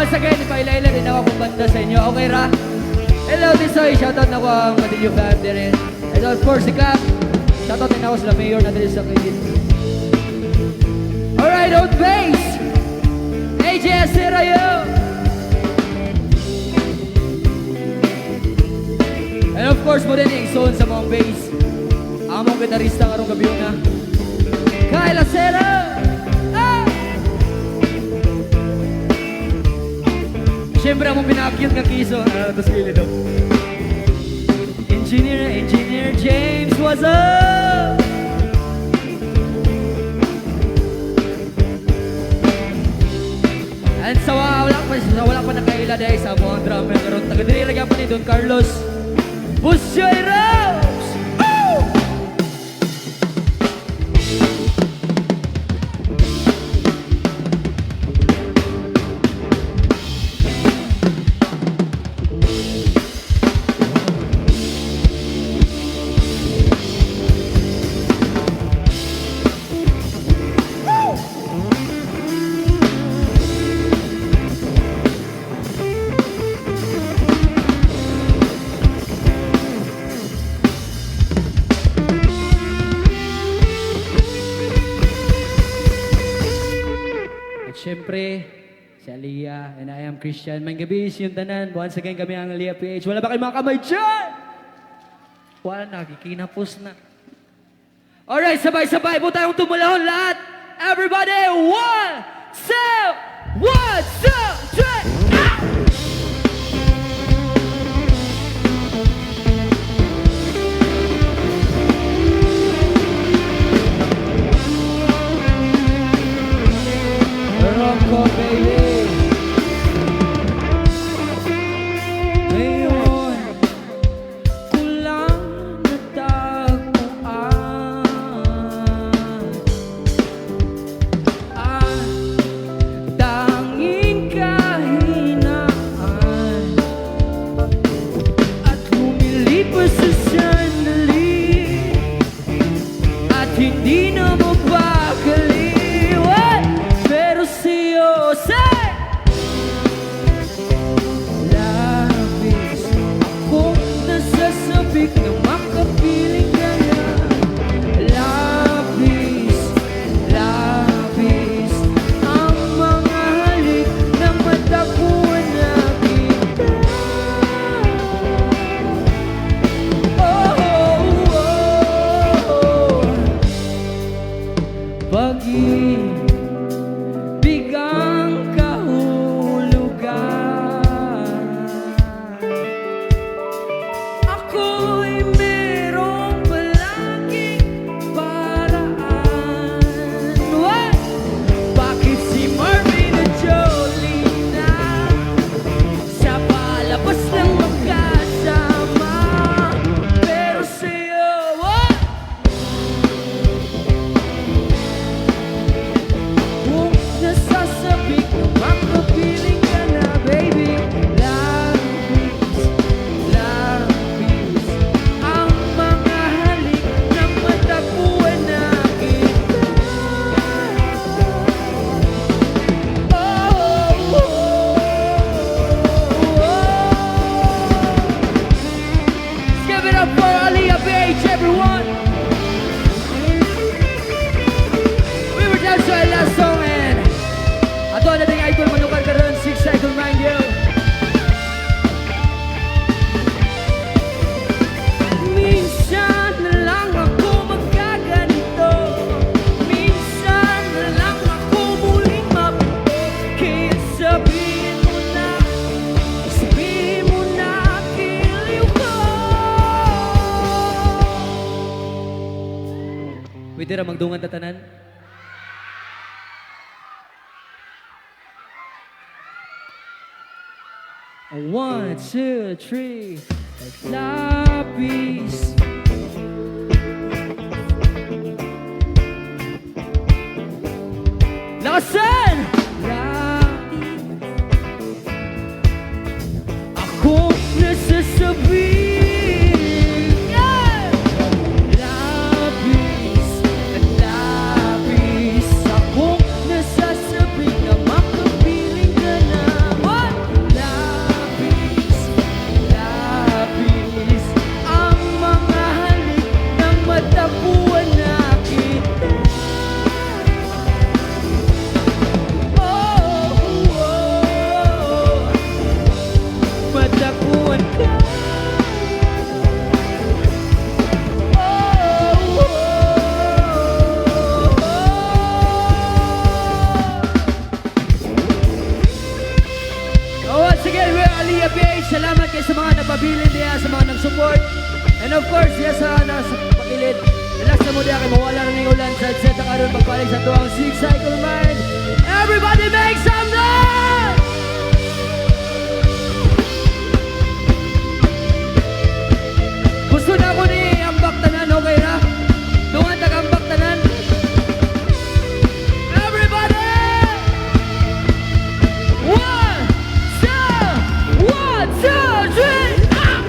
once again, ipailaila rin ako kung banda sa inyo. Okay ra? Hello, Tisoy. Shoutout na ko ang Madilyo family rin. And of course, si Cap. Shoutout din ako sila mayor na dito sa kredit. Alright, on bass. AJ Asirayo. And of course, mo din yung zone sa mga bass. Ang mga gitarista karong gabi na. Kyle Acero. Siyempre, ang pinakyut ng kiso. Tapos gili daw. Engineer James, what's up? And sa wala pa nakaila dahil sa mga drummer. Karoon, taga-diri lagyan pa ni Don Carlos. Busyoy Rose! Woo! Siyempre, si Aliyah and I am Christian. May gabi yung tanan. Once again kami ang Aliyah PH. Wala ba kayong mga kamay dyan? Wala na, kikinapos na. Alright, sabay-sabay po tayong tumulahon lahat. Everybody, 1, 2, 1, 2, 3, ah! Rocco, baby. Ngayon ko lang natagpuan ang tanging kahinaan at lumilipas sa sandali at hindi na mapakali. Labis akong nasasabik na makapiling ka na. Labis, labis ang mga halik na matapuan na kita. Oh, oh, oh. Pag-ibigang kahulugan, ako'y merong palaging paraan. What? Bakit si Marvin at Jolina sa palabas lang magkasama? Pero sa'yo, what? Kung nasasabik na makapiling ka na, baby. Labis, labis ang mga halik na matapuan na kita. Oh, oh, oh. Let's give it up for Aliyah PH, everyone. We were down to our last song and ato na ting idol manukar karon 6 Cycle Mind You. Minsan na lang ako magkaganito, minsan na lang ako muling mabuo. Kaya sabihin mo na kiliw ko. Pwede ra magdungan tatanan? A 1, 2, 3, lapis. Lakasan! Lapis. Ako nasasabi. Yeah! Lapis, lapis. Ako nasasabi na makapiling ka na. What? And of course, yes, nasa pakilid. Relax na mo diya kay mawala na ng ulan sa set na karon pagbalik sa tuwang Six Cycle Mind. Everybody make some noise! Gusto na ako ni ambak tanan, okay na? Tungan tag-ambak tanan. Everybody! One, two, three, ah!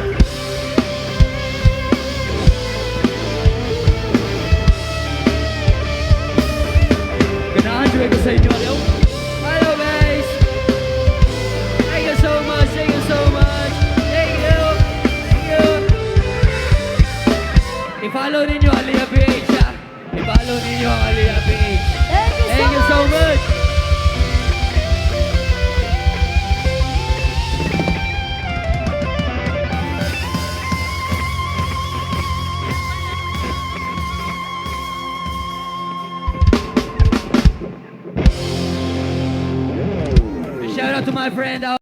Ganahan ko sa inyo, hello? Hello guys! Thank you so much, thank you so much. Thank you, thank you. I-follow ninyo ang Aliyah PH, ha? I-follow ninyo ang Aliyah PH. Thank you so much. Shout out to my friend out